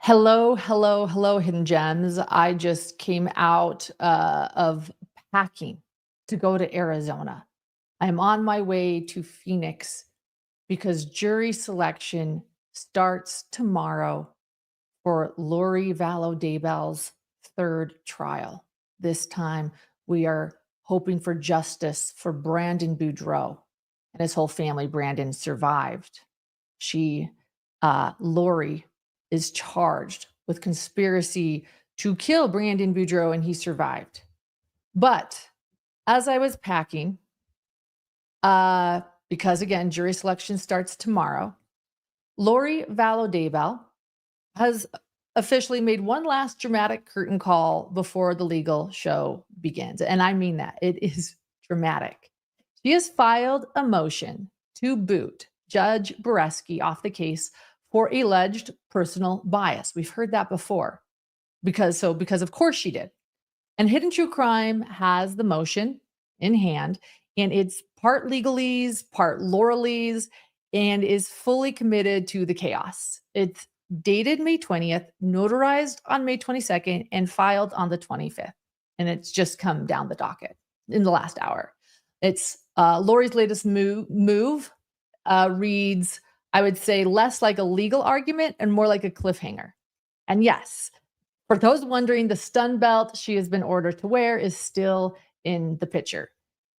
Hello, hello, hello, hidden gems. I just came out of packing to go to Arizona. I'm on my way to Phoenix because jury selection starts tomorrow for Lori Vallow Daybell's third trial. This time, we are hoping for justice for Brandon Boudreaux and his whole family. Brandon survived. Lori, is charged with conspiracy to kill Brandon Boudreaux, and he survived. But as I was packing, because again, jury selection starts tomorrow, Lori Vallow Daybell has officially made one last dramatic curtain call before the legal show begins. And I mean that. It is dramatic. She has filed a motion to boot Judge Boreski off the case for alleged personal bias. We've heard that before because of course she did. And Hidden True Crime has the motion in hand, and it's part legalese, part laurelese, and is fully committed to the chaos. It's dated May 20th, notarized on May 22nd, and filed on the 25th. And it's just come down the docket in the last hour. It's Lori's latest move reads, I would say, less like a legal argument and more like a cliffhanger. And yes, for those wondering, the stun belt she has been ordered to wear is still in the picture.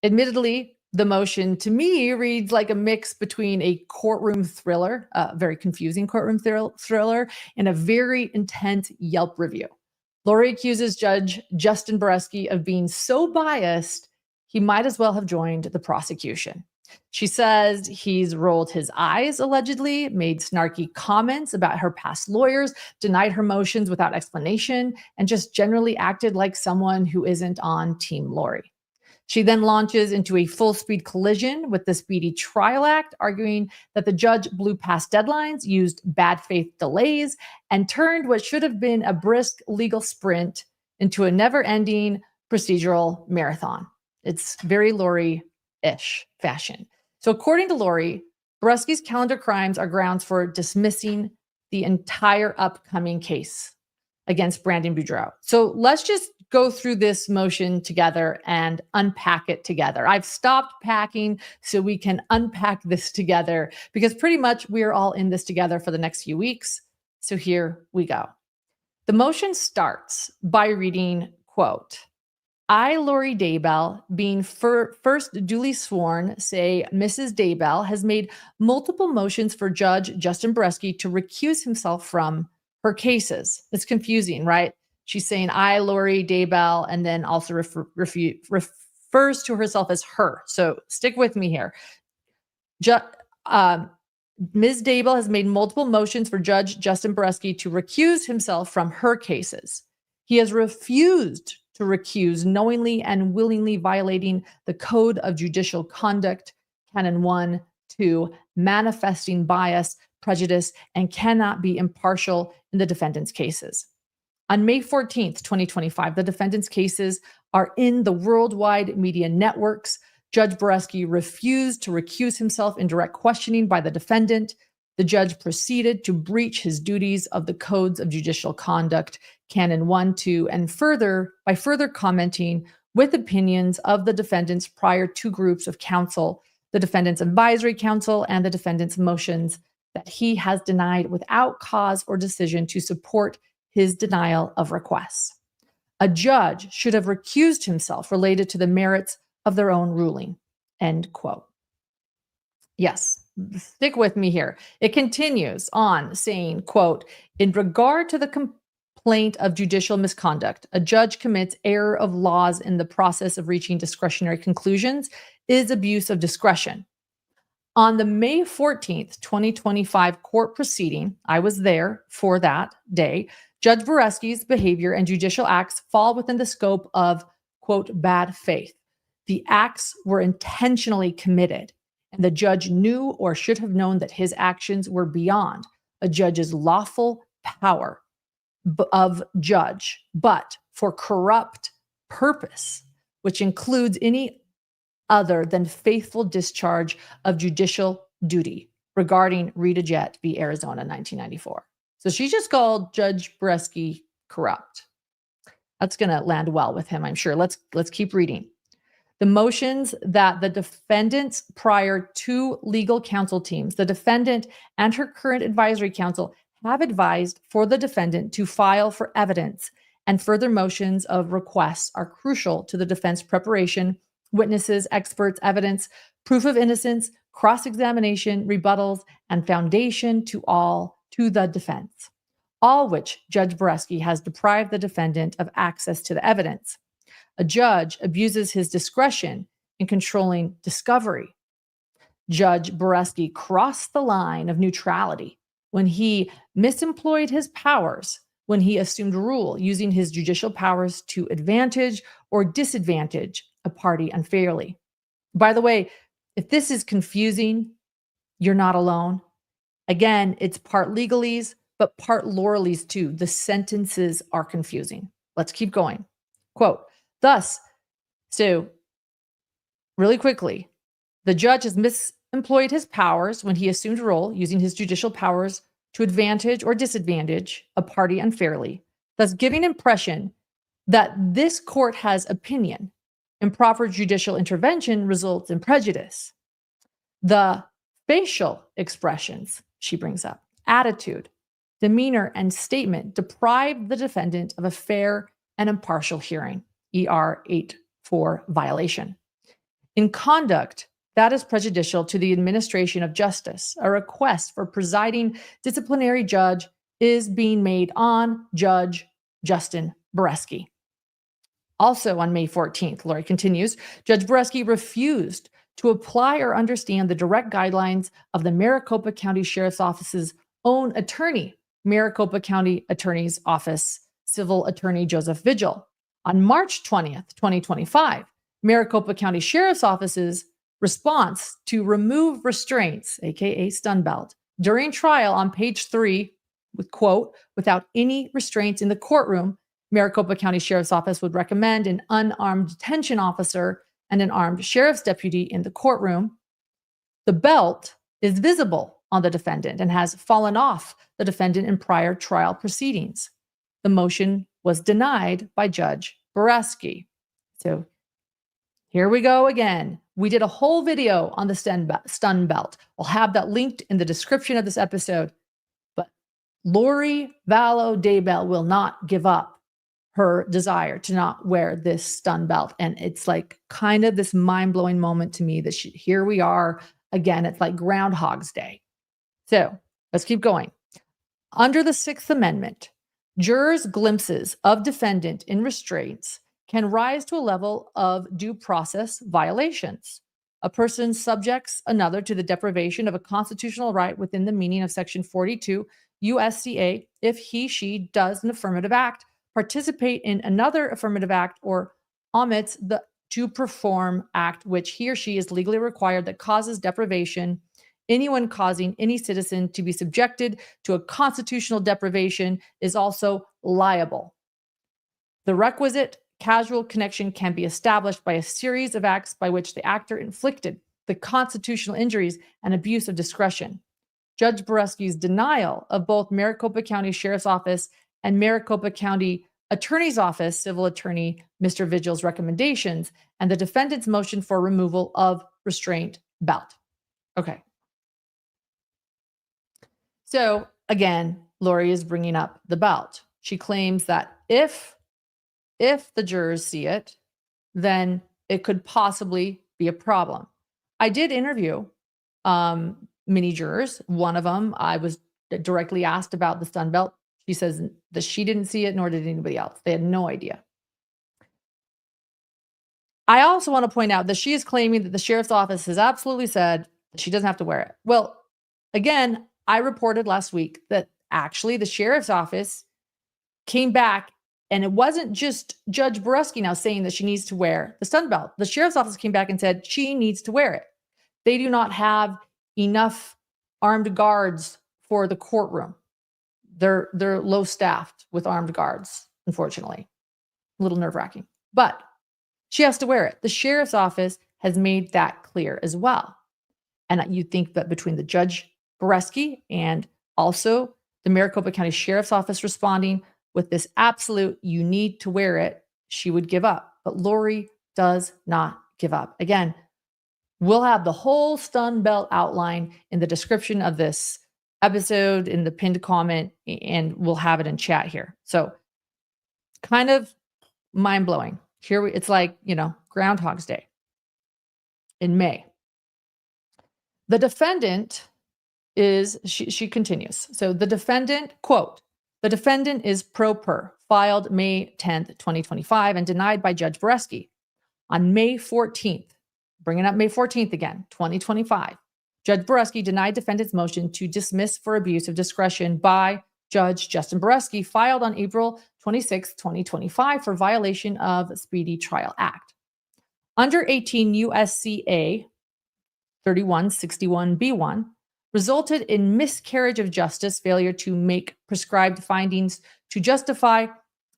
Admittedly, the motion to me reads like a mix between a courtroom thriller, a very confusing courtroom thriller, and a very intense Yelp review. Lori accuses Judge Justin Boreski of being so biased, he might as well have joined the prosecution. She says he's rolled his eyes, allegedly, made snarky comments about her past lawyers, denied her motions without explanation, and just generally acted like someone who isn't on Team Lori. She then launches into a full-speed collision with the Speedy Trial Act, arguing that the judge blew past deadlines, used bad faith delays, and turned what should have been a brisk legal sprint into a never-ending procedural marathon. It's very Lori-ish fashion. So according to Lori, Boreski's calendar crimes are grounds for dismissing the entire upcoming case against Brandon Boudreaux. So let's just go through this motion together and unpack it together. I've stopped packing so we can unpack this together because pretty much we're all in this together for the next few weeks. So here we go. The motion starts by reading, quote, I, Lori Daybell, being first duly sworn, say Mrs. Daybell has made multiple motions for Judge Justin Boreski to recuse himself from her cases. It's confusing, right? She's saying I, Lori Daybell, and then also refers to herself as her. So stick with me here. Ms. Daybell has made multiple motions for Judge Justin Boreski to recuse himself from her cases. He has refused to recuse, knowingly and willingly violating the Code of Judicial Conduct, Canon 1, 2, manifesting bias, prejudice, and cannot be impartial in the defendant's cases. On May 14th, 2025, the defendant's cases are in the worldwide media networks. Judge Boreski refused to recuse himself in direct questioning by the defendant. The judge proceeded to breach his duties of the Codes of Judicial Conduct, Canon 1, 2, and by further commenting with opinions of the defendant's prior two groups of counsel, the defendant's advisory counsel and the defendant's motions that he has denied without cause or decision to support his denial of requests. A judge should have recused himself related to the merits of their own ruling, end quote. Yes, stick with me here. It continues on saying, quote, in regard to the complaint of judicial misconduct, a judge commits error of laws in the process of reaching discretionary conclusions is abuse of discretion. On the May 14th, 2025 court proceeding, I was there for that day, Judge Boreski's behavior and judicial acts fall within the scope of, quote, bad faith. The acts were intentionally committed, and the judge knew or should have known that his actions were beyond a judge's lawful power of judge, but for corrupt purpose, which includes any other than faithful discharge of judicial duty regarding Rita Jett v. Arizona, 1994. So she just called Judge Bresky corrupt. That's going to land well with him, I'm sure. Let's keep reading. The motions that the defendant's prior two legal counsel teams, the defendant and her current advisory counsel, have advised for the defendant to file for evidence, and further motions of requests are crucial to the defense preparation, witnesses, experts, evidence, proof of innocence, cross-examination, rebuttals, and foundation to the defense, all which Judge Bresky has deprived the defendant of access to the evidence. A judge abuses his discretion in controlling discovery. Judge Bresky crossed the line of neutrality when he misemployed his powers, when he assumed rule, using his judicial powers to advantage or disadvantage a party unfairly. By the way, if this is confusing, you're not alone. Again, it's part legalese, but part laurelese too. The sentences are confusing. Let's keep going. Quote, thus, so really quickly, the judge has misemployed his powers when he assumed role, using his judicial powers to advantage or disadvantage a party unfairly, thus giving impression that this court has opinion. Improper judicial intervention results in prejudice. The facial expressions she brings up, attitude, demeanor, and statement deprive the defendant of a fair and impartial hearing, ER 8-4 violation. In conduct that is prejudicial to the administration of justice, a request for presiding disciplinary judge is being made on Judge Justin Bresky. Also on May 14th, Lori continues, Judge Bresky refused to apply or understand the direct guidelines of the Maricopa County Sheriff's Office's own attorney, Maricopa County Attorney's Office Civil Attorney Joseph Vigil. On March 20th, 2025, Maricopa County Sheriff's Office's response to remove restraints, aka stun belt, during trial on page 3, with quote, without any restraints in the courtroom, Maricopa County Sheriff's Office would recommend an unarmed detention officer and an armed sheriff's deputy in the courtroom. The belt is visible on the defendant and has fallen off the defendant in prior trial proceedings. The motion was denied by Judge Bresky. So here we go again. We did a whole video on the stun belt. We'll have that linked in the description of this episode. But Lori Vallow Daybell will not give up her desire to not wear this stun belt. And it's like kind of this mind-blowing moment to me that here we are again. It's like Groundhog's Day. So let's keep going. Under the Sixth Amendment, jurors' glimpses of defendant in restraints can rise to a level of due process violations. A person subjects another to the deprivation of a constitutional right within the meaning of Section 42 USCA if he, she does an affirmative act, participate in another affirmative act, or omits the to perform act which he or she is legally required that causes deprivation. Anyone causing any citizen to be subjected to a constitutional deprivation is also liable. The requisite causal connection can be established by a series of acts by which the actor inflicted the constitutional injuries and abuse of discretion. Judge Bresky's denial of both Maricopa County Sheriff's Office and Maricopa County Attorney's Office Civil Attorney Mr. Vigil's recommendations and the defendant's motion for removal of restraint belt. Okay. So again, Lori is bringing up the belt. She claims that if the jurors see it, then it could possibly be a problem. I did interview many jurors. One of them, I was directly asked about the stun belt. She says that she didn't see it, nor did anybody else. They had no idea. I also want to point out that she is claiming that the sheriff's office has absolutely said that she doesn't have to wear it. Well, again, I reported last week that actually the sheriff's office came back, and it wasn't just Judge Bresky now saying that she needs to wear the stun belt. The sheriff's office came back and said she needs to wear it. They do not have enough armed guards for the courtroom. They're low staffed with armed guards, unfortunately. A little nerve-wracking. But she has to wear it. The sheriff's office has made that clear as well. And you think that between the Judge Bresky and also the Maricopa County Sheriff's Office responding with this absolute, you need to wear it, she would give up. But Lori does not give up. Again, we'll have the whole stun belt outline in the description of this episode, in the pinned comment, and we'll have it in chat here. So kind of mind-blowing. It's like, Groundhog's Day in May. The defendant is, she continues. So the defendant, quote, the defendant is pro per, filed May 10th, 2025, and denied by Judge Boreski. On May 14th, bringing up May 14th again, 2025, Judge Boreski denied defendant's motion to dismiss for abuse of discretion by Judge Justin Boreski, filed on April 26, 2025, for violation of Speedy Trial Act. Under 18 U.S.C.A. 3161b1, resulted in miscarriage of justice, failure to make prescribed findings to justify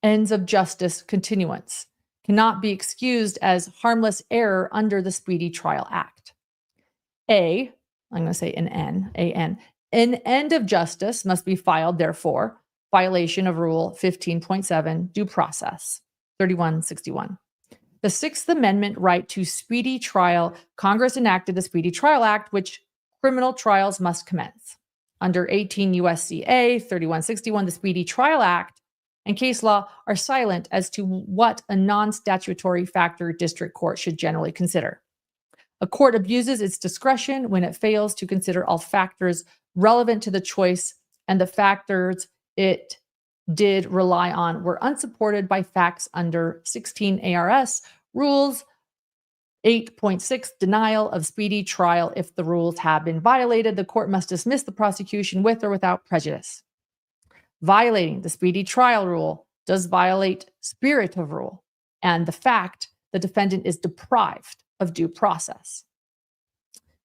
ends of justice continuance, cannot be excused as harmless error under the Speedy Trial Act. I'm going to say an end of justice must be filed, therefore, violation of Rule 15.7, due process, 3161. The Sixth Amendment right to speedy trial, Congress enacted the Speedy Trial Act, which criminal trials must commence. Under 18 U.S.C.A. 3161, the Speedy Trial Act and case law are silent as to what a non-statutory factor district court should generally consider. A court abuses its discretion when it fails to consider all factors relevant to the choice, and the factors it did rely on were unsupported by facts under 16 ARS Rules 8.6, denial of speedy trial. If the rules have been violated, the court must dismiss the prosecution with or without prejudice. Violating the speedy trial rule does violate spirit of rule and the fact the defendant is deprived of due process.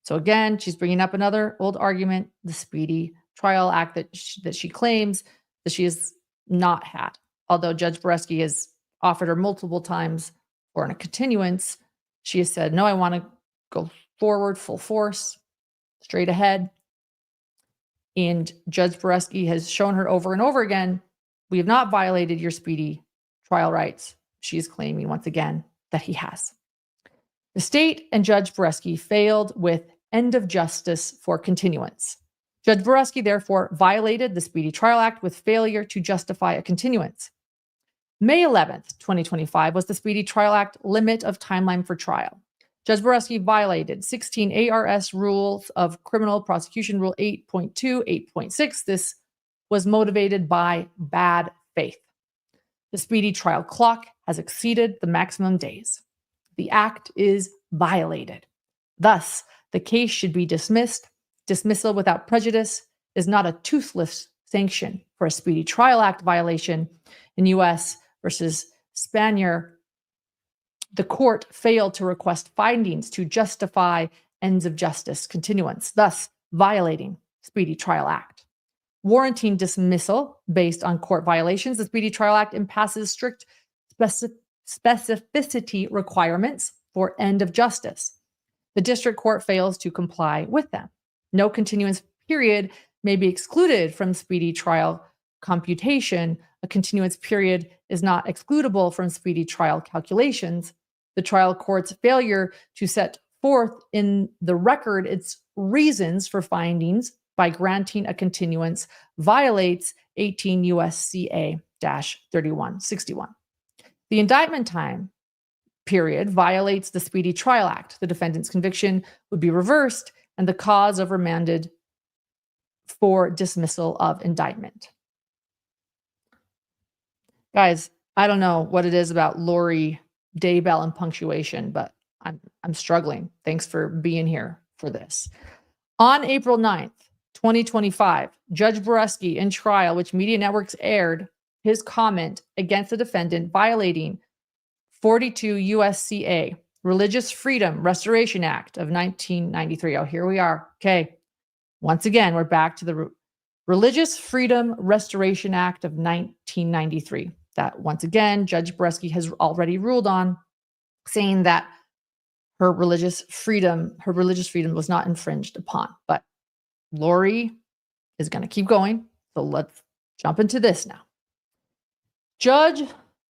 So again, she's bringing up another old argument, the Speedy Trial Act that she claims that she has not had. Although Judge Boreski has offered her multiple times for a continuance, she has said, no, I want to go forward, full force, straight ahead. And Judge Boreski has shown her over and over again, we have not violated your speedy trial rights. She is claiming once again that he has. The state and Judge Boreski failed with end of justice for continuance. Judge Boreski therefore violated the Speedy Trial Act with failure to justify a continuance. May 11th, 2025 was the Speedy Trial Act limit of timeline for trial. Judge Boreski violated 16 ARS Rules of Criminal Prosecution Rule 8.2, 8.6. This was motivated by bad faith. The speedy trial clock has exceeded the maximum days. The act is violated. Thus, the case should be dismissed. Dismissal without prejudice is not a toothless sanction for a Speedy Trial Act violation. In U.S. versus Spanier, the court failed to request findings to justify ends of justice continuance, thus violating Speedy Trial Act. Warranting dismissal based on court violations, the Speedy Trial Act impasses strict specificity requirements for end of justice. The district court fails to comply with them. No continuance period may be excluded from speedy trial computation. A continuance period is not excludable from speedy trial calculations. The trial court's failure to set forth in the record its reasons for findings by granting a continuance violates 18 U.S.C.A.-3161. The indictment time period violates the Speedy Trial Act. The defendant's conviction would be reversed and the cause of remanded for dismissal of indictment. Guys, I don't know what it is about Lauren Daybell and punctuation, but I'm struggling. Thanks for being here for this. On April 9th, 2025, Judge Boreski in trial, which media networks aired his comment against the defendant violating 42 U.S.C.A. Religious Freedom Restoration Act of 1993. Oh, here we are. Okay. Once again, we're back to the Religious Freedom Restoration Act of 1993. That, once again, Judge Boreski has already ruled on, saying that her religious freedom was not infringed upon. But Lori is going to keep going. So let's jump into this now. Judge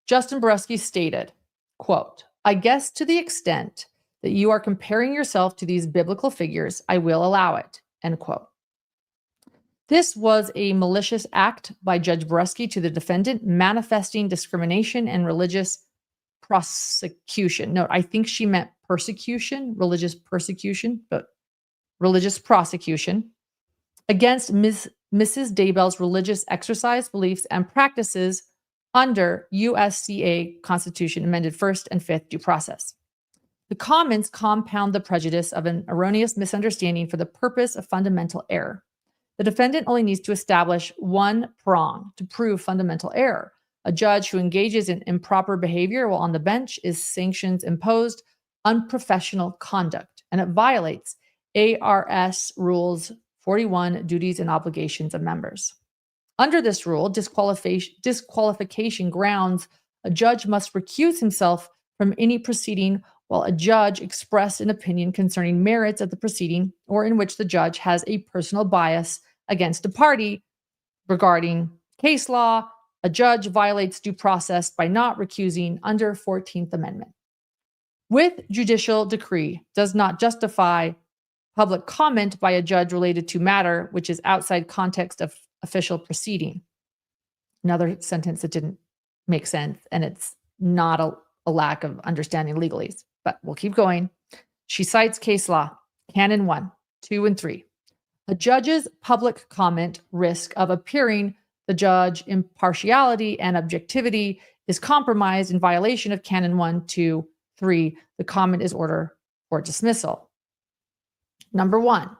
Justin Bresky stated, quote, "I guess to the extent that you are comparing yourself to these biblical figures, I will allow it," end quote. This was a malicious act by Judge Bresky to the defendant, manifesting discrimination and religious prosecution. Note, I think she meant persecution, religious persecution, but religious prosecution against Mrs. Daybell's religious exercise, beliefs, and practices under USCA Constitution amended 1st and 5th due process. The comments compound the prejudice of an erroneous misunderstanding for the purpose of fundamental error. The defendant only needs to establish one prong to prove fundamental error. A judge who engages in improper behavior while on the bench is sanctions imposed unprofessional conduct, and it violates ARS Rules 41, Duties and Obligations of Members. Under this rule, disqualification grounds, a judge must recuse himself from any proceeding while a judge expressed an opinion concerning merits of the proceeding or in which the judge has a personal bias against a party regarding case law. A judge violates due process by not recusing under 14th Amendment. With judicial decree does not justify public comment by a judge related to matter which is outside context of official proceeding. Another sentence that didn't make sense, and it's not a lack of understanding legalese, but we'll keep going. She cites case law, Canon 1, 2, and 3. A judge's public comment risk of appearing the judge impartiality and objectivity is compromised in violation of Canon 1, 2, 3. The comment is order for dismissal. Number 1,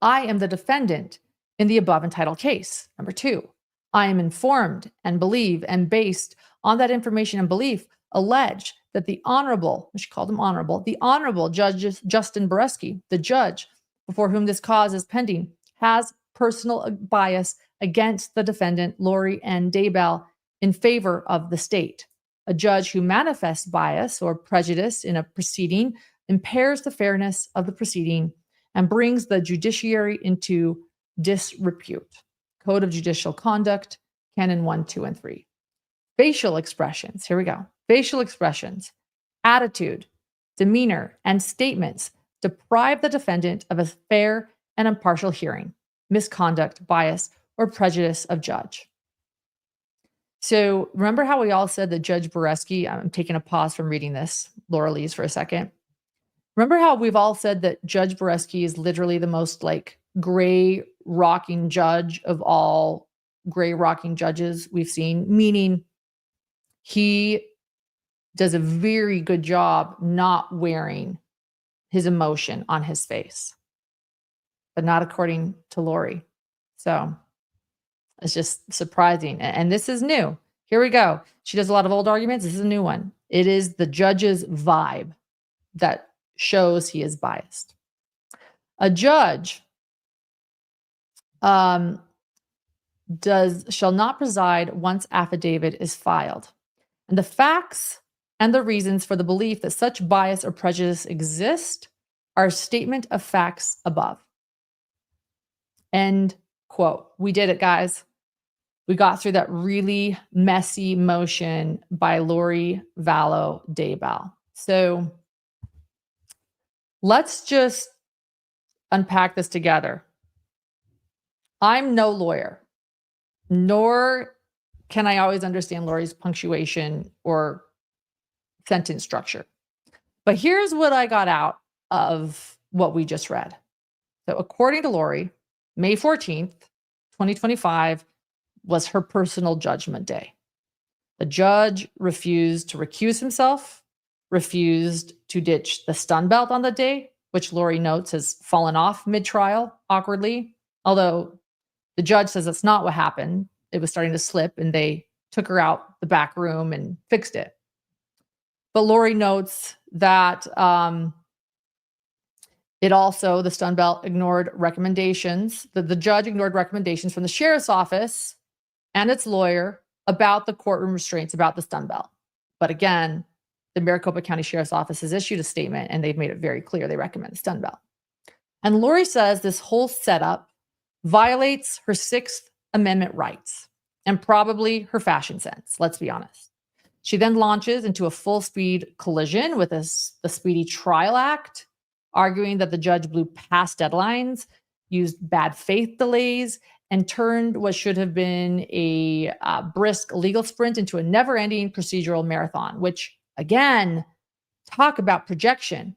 I am the defendant in the above entitled case. Number 2, I am informed and believe, and based on that information and belief, allege that the Honorable, she called him Honorable, the Honorable Judge Justin Bresky, the judge before whom this cause is pending, has personal bias against the defendant, Lauren and Daybell, in favor of the state. A judge who manifests bias or prejudice in a proceeding impairs the fairness of the proceeding and brings the judiciary into disrepute. Code of Judicial Conduct, Canon 1, 2, and 3. Facial expressions, here we go. Facial expressions, attitude, demeanor, and statements deprive the defendant of a fair and impartial hearing, misconduct, bias, or prejudice of judge. So remember how we all said that Judge Bresky, I'm taking a pause from reading this, Laura Lee's for a second. Remember how we've all said that Judge Bresky is literally the most like gray rocking judge of all gray rocking judges we've seen, meaning he does a very good job not wearing his emotion on his face, but not according to Lori. So it's just surprising. And this is new. Here we go. She does a lot of old arguments. This is a new one. It is the judge's vibe that shows he is biased. A judge shall not preside once affidavit is filed. And the facts and the reasons for the belief that such bias or prejudice exist are a statement of facts above. End quote. We did it, guys. We got through that really messy motion by Lauren Vallow Daybell. So let's just unpack this together. I'm no lawyer, nor can I always understand Lori's punctuation or sentence structure. But here's what I got out of what we just read. So according to Lori, May 14th, 2025 was her personal judgment day. The judge refused to recuse himself, refused to ditch the stun belt on the day, which Lori notes has fallen off mid-trial awkwardly, although the judge says that's not what happened. It was starting to slip and they took her out the back room and fixed it. But Lori notes that it also, the stun belt ignored recommendations, the judge ignored recommendations from the sheriff's office and its lawyer about the courtroom restraints about the stun belt. But again, the Maricopa County Sheriff's Office has issued a statement and they've made it very clear they recommend the stun belt. And Lori says this whole setup violates her 6th Amendment rights and probably her fashion sense, let's be honest. She then launches into a full speed collision with the Speedy Trial Act, arguing that the judge blew past deadlines, used bad faith delays, and turned what should have been a brisk legal sprint into a never ending procedural marathon, which, again, talk about projection.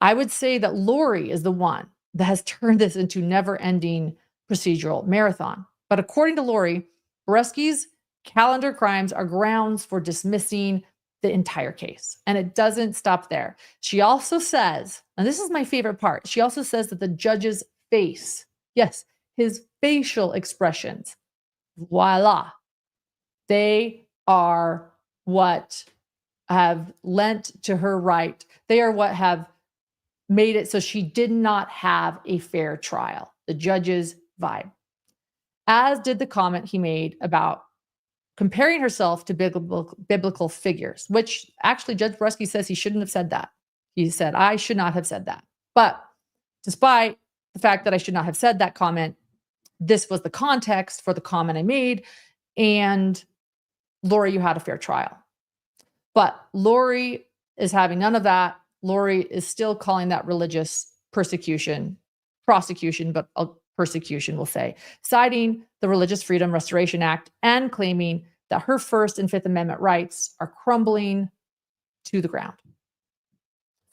I would say that Lori is the one that has turned this into never ending procedural marathon. But according to Lori, Boresky's calendar crimes are grounds for dismissing the entire case. And it doesn't stop there. She also says, and this is my favorite part, she also says that the judge's face, yes, his facial expressions, voila, they are what have lent to her right. They are what have made it so she did not have a fair trial. The judge's vibe. As did the comment he made about comparing herself to biblical figures, which actually Judge Boresky says he shouldn't have said that. He said, I should not have said that. But despite the fact that I should not have said that comment, this was the context for the comment I made. And Lori, you had a fair trial. But Lori is having none of that. Lori is still calling that religious prosecution, but persecution, we'll say, citing the Religious Freedom Restoration Act and claiming that her First and Fifth Amendment rights are crumbling to the ground.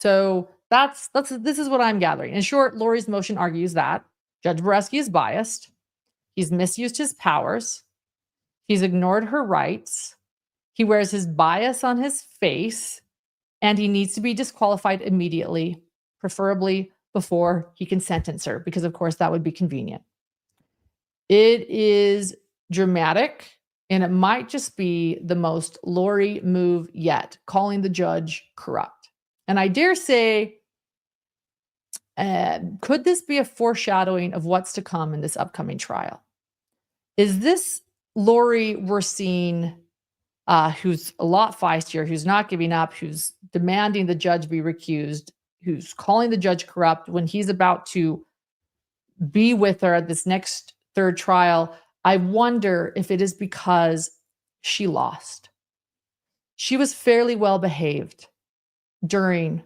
So this is what I'm gathering. In short, Lori's motion argues that Judge Boresky is biased, he's misused his powers, he's ignored her rights, he wears his bias on his face, and he needs to be disqualified immediately, preferably before he can sentence her, because of course that would be convenient. It is dramatic, and it might just be the most Lori move yet, calling the judge corrupt. And I dare say, could this be a foreshadowing of what's to come in this upcoming trial? Is this Lori we're seeing who's a lot feistier, who's not giving up, who's demanding the judge be recused, who's calling the judge corrupt when he's about to be with her at this next third trial? I wonder if it is because she lost. She was fairly well behaved during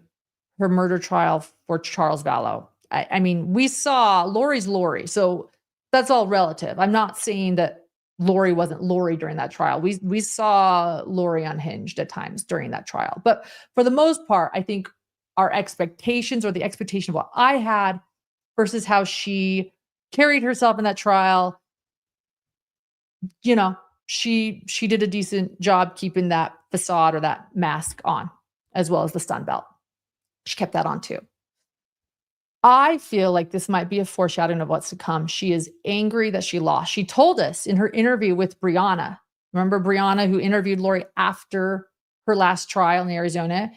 her murder trial for Charles Vallow. I mean, we saw Lori's Lori, so that's all relative. I'm not saying that Lori wasn't Lori during that trial. We saw Lori unhinged at times during that trial. But for the most part, I think our expectations, or the expectation of what I had versus how she carried herself in that trial, you know, she did a decent job keeping that facade or that mask on, as well as the stun belt. She kept that on too. I feel like this might be a foreshadowing of what's to come. She is angry that she lost. She told us in her interview with Brianna, remember Brianna who interviewed Lori after her last trial in Arizona,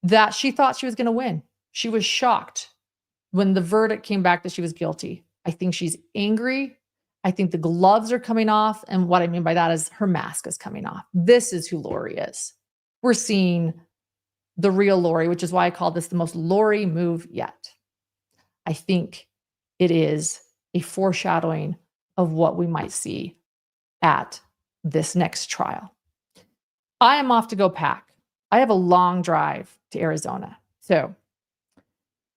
that she thought she was going to win. She was shocked when the verdict came back that she was guilty. I think she's angry. I think the gloves are coming off. And what I mean by that is her mask is coming off. This is who Lori is. We're seeing the real Lori, which is why I call this the most Lori move yet. I think it is a foreshadowing of what we might see at this next trial. I am off to go pack. I have a long drive to Arizona. So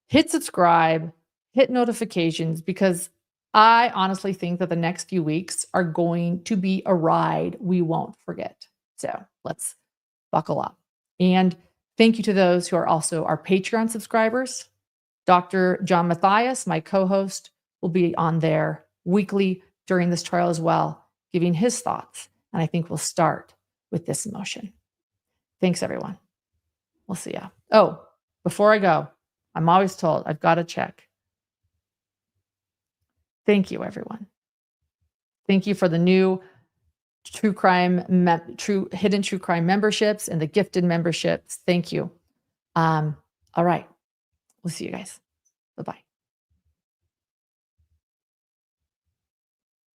hit subscribe, hit notifications, because I honestly think that the next few weeks are going to be a ride we won't forget. So let's buckle up. And thank you to those who are also our Patreon subscribers. Dr. John Matthias, my co-host, will be on there weekly during this trial as well, giving his thoughts. And I think we'll start with this motion. Thanks, everyone. We'll see ya. Oh, before I go, I'm always told I've got to check. Thank you, everyone. Thank you for the new hidden true crime memberships and the gifted memberships. Thank you. All right. We'll see you guys. Bye-bye.